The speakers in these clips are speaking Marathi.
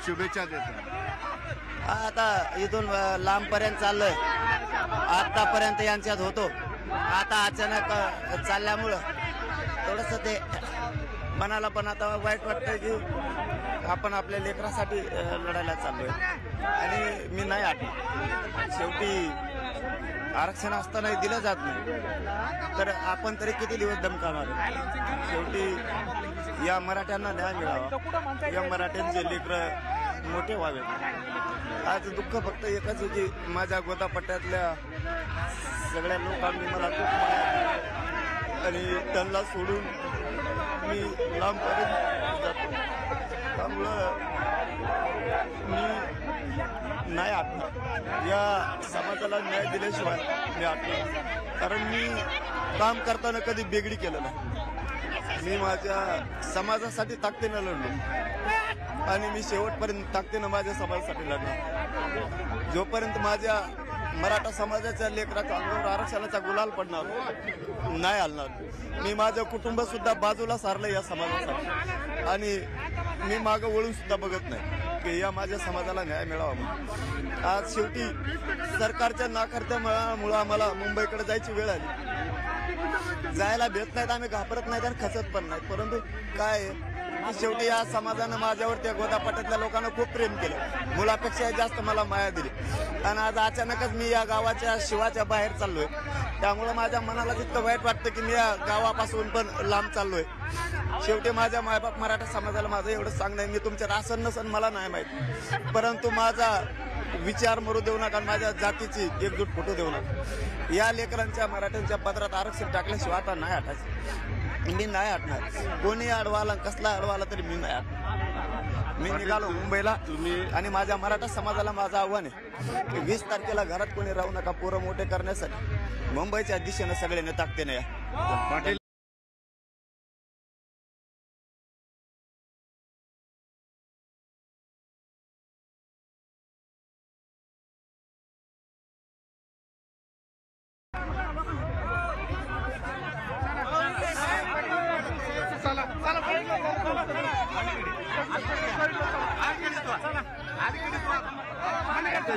शुभेच्छा देतो। आता इथून लांब पर्यंत चाललोय, आतापर्यंत यांच्यात होतो, आता अचानक चालल्यामुळं थोडस ते मनाला पण आता वाईट वाटतंय की आपण आपल्या लेकरासाठी लढायला चाललोय आणि मी नाही आठवत। शेवटी आरक्षण असतानाही दिलं जात नाही तर आपण तरी किती दिवस दम काढणार। शेवटी या मराठ्यांना न्याय मिळावा, या मराठ्यांचे लेकरं मोठे व्हावे। आज दुःख फक्त एकच आहे की माझ्या गोदापट्ट्यातल्या सगळ्या लोकांनी मला खूप माया आणि त्यांना सोडून मी लांबपर्यंत जातो, त्यामुळं मी नाही आठवत। या समाजाला न्याय दिल्याशिवाय मी आठवत, कारण मी काम करताना कधी बेगडी केलं नाही। मी माझ्या समाजासाठी ताकदीनं लढलो आणि मी शेवटपर्यंत ताकदीनं माझ्या समाजासाठी लढलो। जोपर्यंत माझ्या मराठा समाजाच्या लेकराच्या अंगावर आरक्षणाचा गुलाल पडणार नाही हलणार। मी माझं कुटुंब सुद्धा बाजूला सारलं या समाजासाठी आणि मी मागं वळून सुद्धा बघत नाही की या माझ्या समाजाला न्याय मिळावा म्हणून। आज शेवटी सरकारच्या नाकारत्यामुळे आम्हाला मुंबईकडे जायची वेळ आली। जायला भेट नाहीत, आम्ही घाबरत नाही तर खचत पण नाही, परंतु काय शेवटी या समाजानं माझ्यावर त्या गोदापट्ट्यातल्या लोकांना खूप प्रेम केलं, मुलापेक्षा जास्त मला माया दिली आणि आज अचानकच मी या गावाच्या शिवाच्या बाहेर चाललोय, त्यामुळे माझ्या मनाला जितकं वाईट वाटतं की मी या गावापासून पण लांब चाललोय। शेवटी माझ्या मायबाप मराठा समाजाला माझं एवढं सांगणं आहे, मी तुमच्यात आसन नसन मला नाही माहिती, परंतु माझा विचार मरू देऊ नका, माझ्या जातीची एकजूट फुटू देऊ नका। या लेकरांच्या मराठ्यांच्या पदरात आरक्षण टाकल्याशिवाय आता नाही हटायचं, मी नाही हटणार। कोणी अडवाला कसला अडवाला तरी मी नाही हटणार। मी निघालो मुंबईला आणि माझ्या मराठा समाजाला माझं आव्हान आहे की 20 तारखेला घरात कोणी राहू नका, पोरं मोठे करण्यासाठी मुंबईच्या दिशेनं सगळ्यांनी ताकदीने या।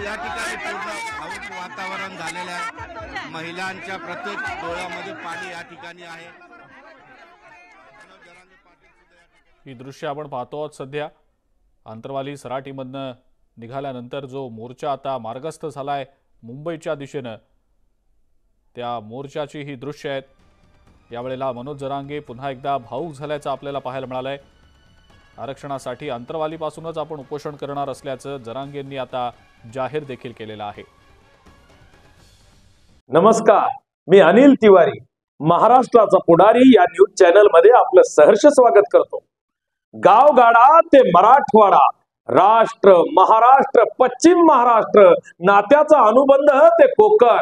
या ठिकाणी पूर्ण भावुक वातावरण झालेलं आहे, महिलांच्या प्रत्येक डोळ्यामध्ये पाणी या ठिकाणी आहे। ही दृश्य आपण पाहतो आहोत सध्या आंतरवाली सराटीमधनं निघाल्यानंतर जो मोर्चा आता मार्गस्थ झालाय मुंबईच्या दिशेनं, त्या मोर्चाची ही दृश्य आहेत। यावेळेला मनोज जरांगे पुन्हा एकदा भावुक झाल्याचं आपल्याला पाहायला मिळालंय। आरक्षणासाठी आंतरवालीपासूनच आपण उपोषण करणार असल्याचं जरांगेंनी आता जाहीर देखील केलेलं आहे। नमस्कार, मी अनिल तिवारी, महाराष्ट्राचा पुढारी या न्यूज चॅनल मध्ये आपलं सहर्ष स्वागत करतो। गावगाडा ते मराठवाडा, राष्ट्र महाराष्ट्र पश्चिम महाराष्ट्र, नात्याचा अनुबंध ते कोकण,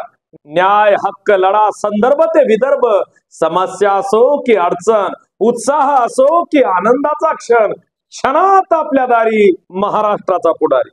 न्याय हक्क लढा संदर्भ ते विदर्भ, समस्या असो की अडचण, उत्साह असो की आनंदाचा क्षण, क्षणात आपल्या दारी महाराष्ट्राचा पुढारी।